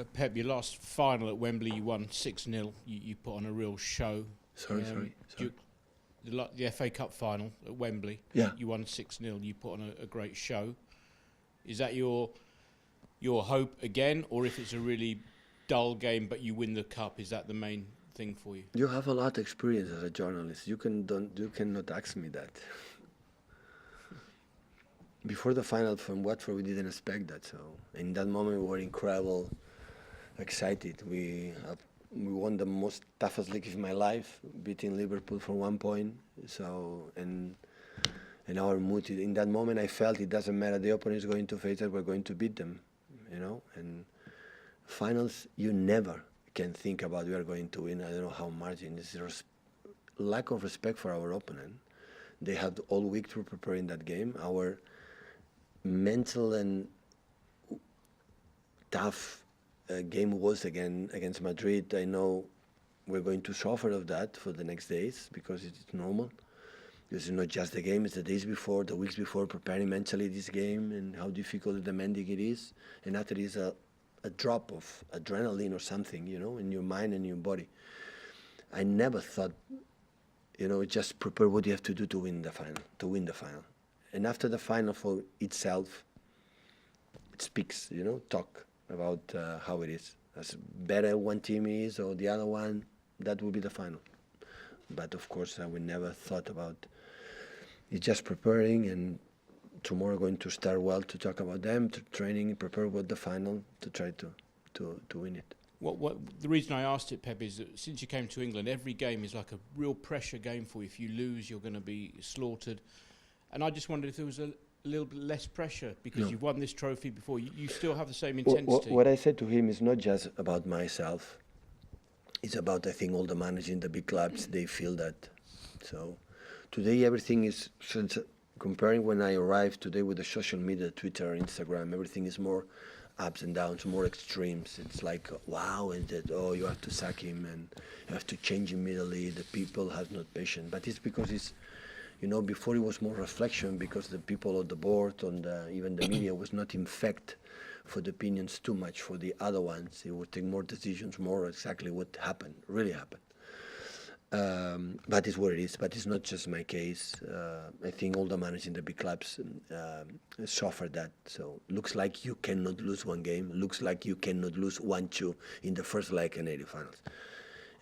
Pep, your last final at Wembley, you won 6-0. You put on a real show. Sorry. The FA Cup final at Wembley, Yeah. you won 6-0. You put on a great show. Is that your hope again, or if it's a really dull game but you win the cup, is that the main thing for you? You have a lot of experience as a journalist. You cannot ask me that. Before the final from Watford, we didn't expect that. So in that moment, we were incredible, excited. We won the most toughest league of my life, beating Liverpool for 1 point. So and our mood in that moment, I felt it doesn't matter. The opponent is going to face us. We're going to beat them, you know. And finals, you never can think about we are going to win. I don't know how margin. This is lack of respect for our opponent. They had all week to prepare in that game. Our mental and tough game was again against Madrid. I know we're going to suffer of that for the next days because it's normal. Because it's not just the game, it's the days before, the weeks before, preparing mentally this game and how difficult and demanding it is. And after it is a drop of adrenaline or something, you know, in your mind and your body. I never thought, you know, just prepare what you have to do to win the final, And after the final for itself, it speaks, you know, talk about how it is. As better one team is or the other one, that will be the final. But of course, we never thought about it's just preparing, and tomorrow going to start well to talk about them, to training, prepare for the final, to try to win it. What the reason I asked it, Pep, is that since you came to England, every game is like a real pressure game for you. If you lose, you're going to be slaughtered. And I just wondered if there was a little bit less pressure because you've won this trophy before. You still have the same intensity. What I said to him is not just about myself. It's about, I think, all the managers in the big clubs, they feel that. So today everything is, since comparing when I arrived today with the social media, Twitter, Instagram, everything is more ups and downs, more extremes. It's like, wow, and that, oh, you have to sack him and you have to change immediately. The people have not patience. But it's because it's, you know, before it was more reflection because the people on the board, even the media was not infect for the opinions too much for the other ones. It would take more decisions, more exactly what happened, really happened. But it's what it is. But it's not just my case. I think all the managers in the big clubs suffer that. So looks like you cannot lose one game. Looks like you cannot lose 1-2 in the first leg in 80 finals.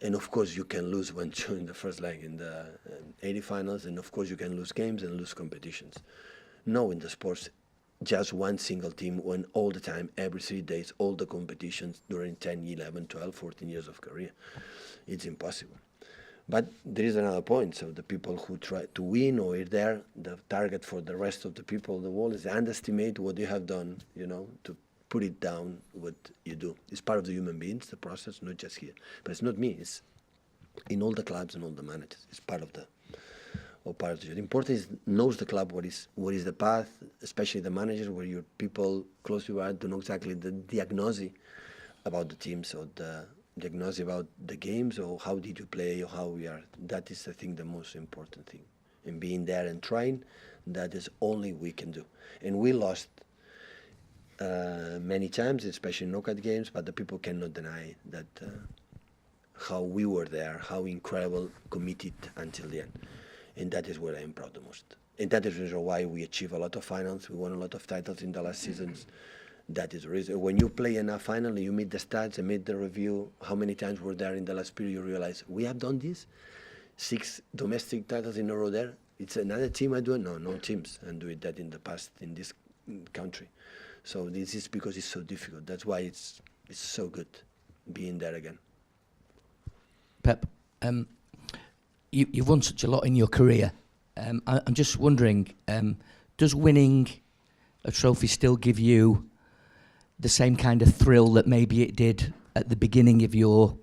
And of course you can lose 1-2 in the first leg in the 80 finals. And of course you can lose games and lose competitions. No, in the sports, just one single team won all the time, every 3 days, all the competitions during 10, 11, 12, 14 years of career. It's impossible. But there is another point. So the people who try to win or are there, the target for the rest of the people in the world is to underestimate what you have done, you know, to put it down what you do. It's part of the human beings, the process, not just here. But it's not me. It's in all the clubs and all the managers. It's part of the The important is knows the club what is the path, especially the managers, where your people close to you to know exactly the diagnosis about the teams or the diagnosis about the games or how did you play or how we are. That is, I think, the most important thing. And being there and trying, that is only we can do. And we lost many times, especially knockout games, but the people cannot deny that how we were there, how incredible, committed until the end. And that is what I am proud the most. And that is the reason why we achieve a lot of finals. We won a lot of titles in the last seasons. That is the reason. When you play in a final, you meet the stats and meet the review, how many times we're there in the last period, you realize, we have done this? 6 domestic titles in a row there? It's another team I do it? No teams and do it that in the past in this country. So this is because it's so difficult. That's why it's so good being there again. Pep, you've won such a lot in your career. I'm just wondering, does winning a trophy still give you the same kind of thrill that maybe it did at the beginning of your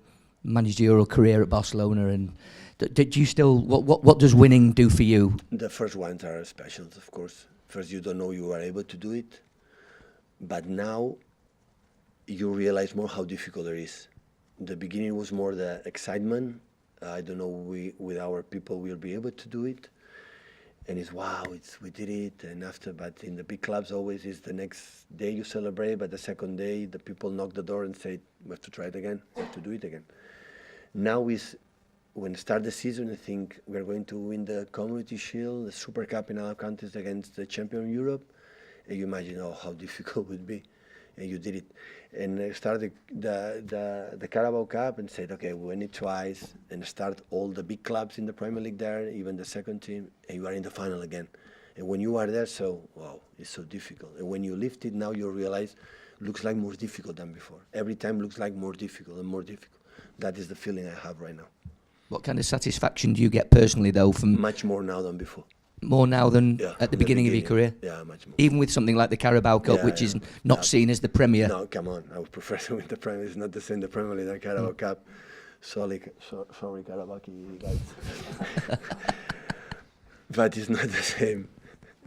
managerial career at Barcelona? And did you still? What does winning do for you? The first ones are special, of course. First, you don't know you are able to do it, but now you realize more how difficult it is. The beginning was more the excitement. I don't know with our people we'll be able to do it. and it's wow, we did it. And after, but in the big clubs, always is the next day you celebrate, but the second day the people knock the door and say, we have to try it again, we have to do it again. Now is when start the season, I think we are going to win the Community Shield, the Super Cup in our countries against the champion Europe. And you imagine how difficult it would be, and you did it. And I started the Carabao Cup and said, okay, we win it twice, and start all the big clubs in the Premier League there, even the second team, and you are in the final again. And when you are there, so wow, it's so difficult. And when you lift it, now you realize, looks like more difficult than before. Every time looks like more difficult and more difficult. That is the feeling I have right now. What kind of satisfaction do you get personally, though, from... Much more now than before. More now than at the beginning of your career? Yeah, much more. Even with something like the Carabao Cup, which is not seen as the Premier? No, come on. I would prefer to win the Premier. It's not the same, the Premier League, than Carabao Cup. Sorry, Carabao guys. But it's not the same.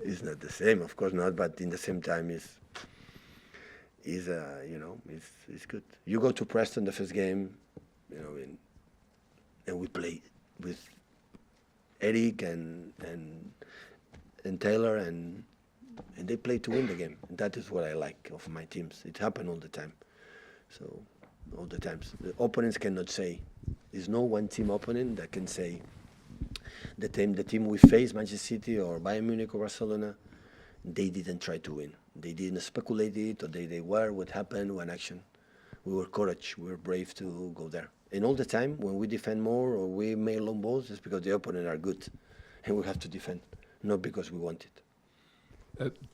It's not the same, of course not, but in the same time, it's good. You go to Preston, the first game, and we play with Eric and Taylor, and they play to win the game. And that is what I like of my teams. It happens all the time. So all the times the opponents cannot say. There's no one team opponent that can say the team we face, Manchester City or Bayern Munich or Barcelona, they didn't try to win. They didn't speculate it, or they were what happened, one action. We were courage. We were brave to go there. And all the time, when we defend more or we make long balls, it's because the opponent are good, and we have to defend, not because we want it.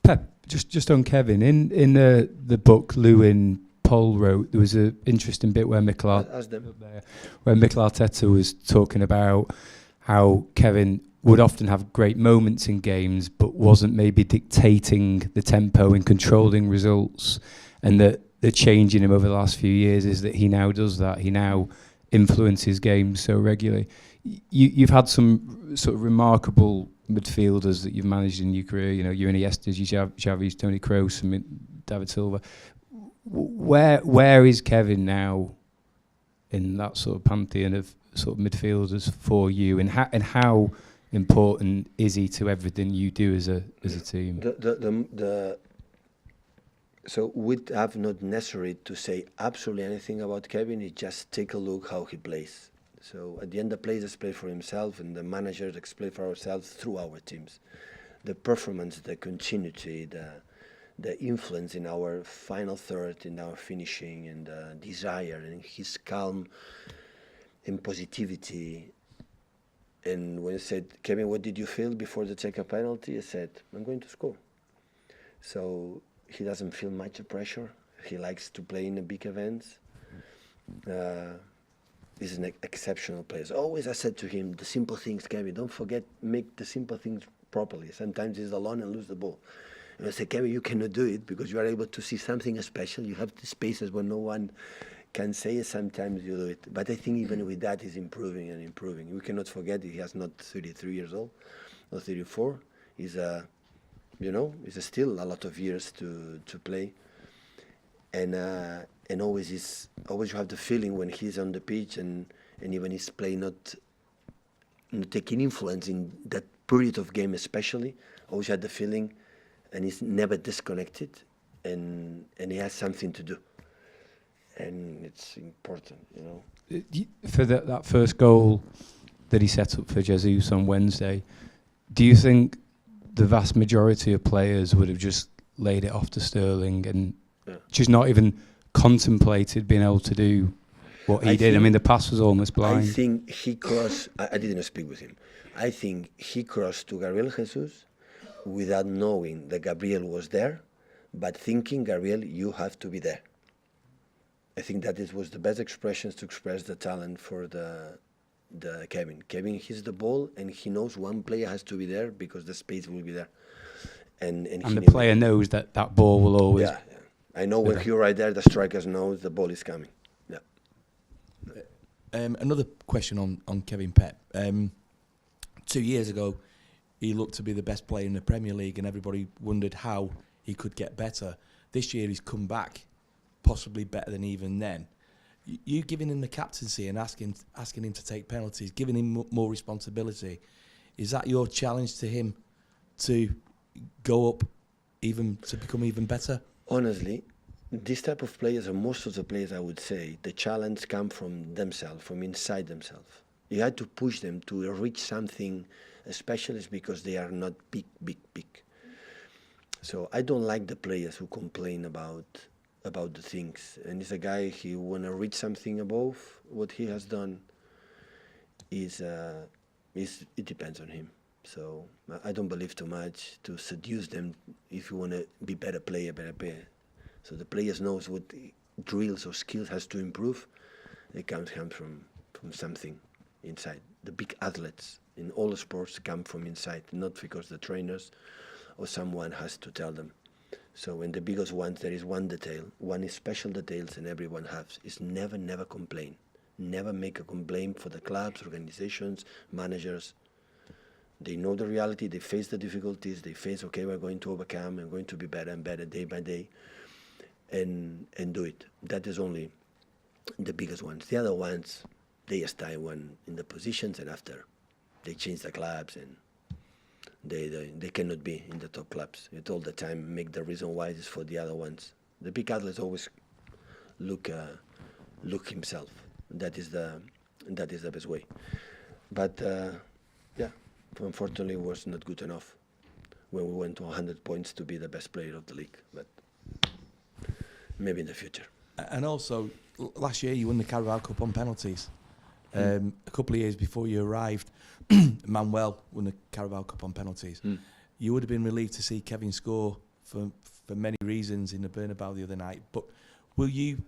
Pep, just on Kevin, in the book Lewin Poll wrote, there was an interesting bit where Mikel Arteta was talking about how Kevin would often have great moments in games, but wasn't maybe dictating the tempo and controlling results, and that the change in him over the last few years is that he now does that. He now influences games so regularly. You've had some sort of remarkable midfielders that you've managed in your career. Your Iniestas, your Xavis, Toni Kroos, and David Silva. Where is Kevin now in that sort of pantheon of sort of midfielders for you, and how important is he to everything you do as a team? So we have not necessary to say absolutely anything about Kevin. You just take a look how he plays. So at the end, the players play for himself, and the managers play for ourselves through our teams. The performance, the continuity, the influence in our final third, in our finishing, and the desire, and his calm and positivity. And when I said, Kevin, what did you feel before the take a penalty? I said, I'm going to score. So he doesn't feel much pressure. He likes to play in the big events. He's an exceptional player. So always I said to him, the simple things, Kevin, don't forget, make the simple things properly. Sometimes he's alone and lose the ball. And I said, Kevin, you cannot do it because you are able to see something special. You have the spaces where no one can say it. Sometimes you do it. But I think even with that, he's improving and improving. We cannot forget he has not 33 years old or 34. He's still a lot of years to play, and always you have the feeling when he's on the pitch and even he's playing not taking influence in that period of game especially. Always had the feeling, and he's never disconnected, and he has something to do, and it's important, For that first goal that he set up for Jesus on Wednesday, do you think the vast majority of players would have just laid it off to Sterling and just not even contemplated being able to do what he did? I mean, the pass was almost blind. I think he crossed. I didn't speak with him. I think he crossed to Gabriel Jesus without knowing that Gabriel was there, but thinking, Gabriel, you have to be there. I think that was the best expressions to express the talent for the Kevin. Kevin hits the ball, and he knows one player has to be there because the space will be there. And the player knows that ball will always... Yeah. I know when you're right there, the strikers know the ball is coming. Yeah. Another question on Kevin Pep. 2 years ago, he looked to be the best player in the Premier League, and everybody wondered how he could get better. This year, he's come back, possibly better than even then. You giving him the captaincy and asking him to take penalties, giving him more responsibility, is that your challenge to him to go up, even to become even better? Honestly, this type of players, and most of the players, I would say, the challenge comes from themselves, from inside themselves. You had to push them to reach something, especially because they are not big. So I don't like the players who complain about the things. And it's a guy, he want to reach something above what he has done. It depends on him. So I don't believe too much to seduce them. If you want to be better player. So the players knows what drills or skills has to improve. It comes from something inside. The big athletes in all sports come from inside, not because the trainers or someone has to tell them. So in the biggest ones, there is one detail, one special details, and everyone has is never complain, never make a complaint for the clubs, organizations, managers. They know the reality. They face the difficulties. They face, okay, we're going to overcome and going to be better and better day by day, and do it. That is only the biggest ones. The other ones, they stay one in the positions, and after they change the clubs, and they cannot be in the top clubs. It all the time make the reason why is for the other ones. The big athletes always look himself. That is the best way. But yeah, unfortunately, it was not good enough when we went to 100 points to be the best player of the league. But maybe in the future. And also, last year you won the Carabao Cup on penalties. A couple of years before you arrived, Manuel won the Carabao Cup on penalties. You would have been relieved to see Kevin score for many reasons in the Bernabeu the other night. But will you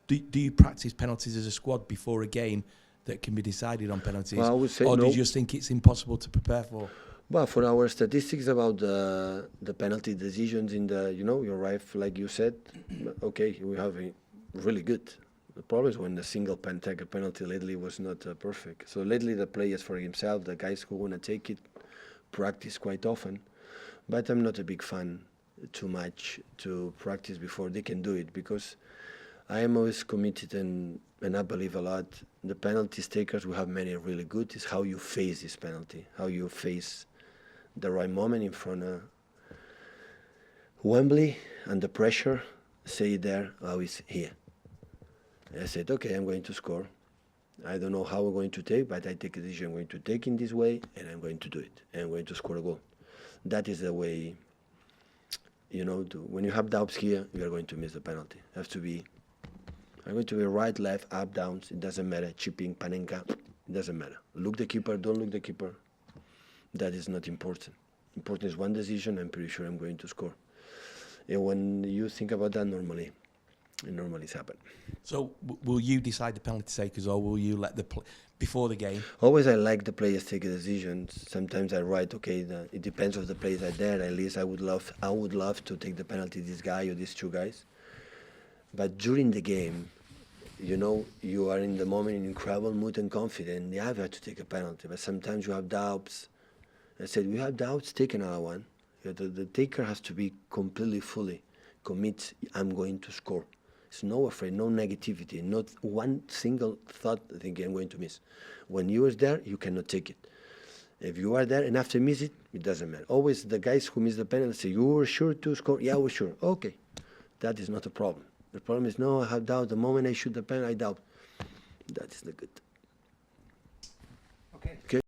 do you practice penalties as a squad before a game that can be decided on penalties? Well, I would say or no. do you just think it's impossible to prepare for? Well, for our statistics about the penalty decisions in the, you're right, like you said, okay, we have a really good. The problem is when the single take a penalty lately was not perfect. So lately the players for himself, the guys who want to take it, practice quite often. But I'm not a big fan too much to practice before they can do it, because I am always committed and I believe a lot. The penalties takers, we have many really good. Is how you face this penalty, how you face the right moment in front of Wembley under pressure. Say there, how is here. I said, okay, I'm going to score. I don't know how I'm going to take, but I take a decision. I'm going to take in this way, and I'm going to do it. And I'm going to score a goal. That is the way, when you have doubts here, you are going to miss the penalty. It has to be, I'm going to be right, left, up, downs. It doesn't matter. Chipping, panenka, it doesn't matter. Look the keeper, don't look the keeper. That is not important. Important is one decision. I'm pretty sure I'm going to score. And when you think about that, normally it's happened. So will you decide the penalty takers, or will you let before the game? Always I like the players take decisions. Sometimes I write, okay, it depends if the players are there. At least I would love to take the penalty, this guy or these two guys. But during the game, you are in the moment in incredible mood and confident. You have to take a penalty, but sometimes you have doubts. I said, we have doubts, take another one. The taker has to be completely, fully commit, I'm going to score. It's no afraid, no negativity, not one single thought thinking I'm going to miss. When you are there, you cannot take it. If you are there and after miss it, it doesn't matter. Always the guys who miss the penalty say, you were sure to score? Yeah, we're sure. Okay, that is not a problem. The problem is, no, I have doubt. The moment I shoot the pen, I doubt. That is the good. Okay. Okay.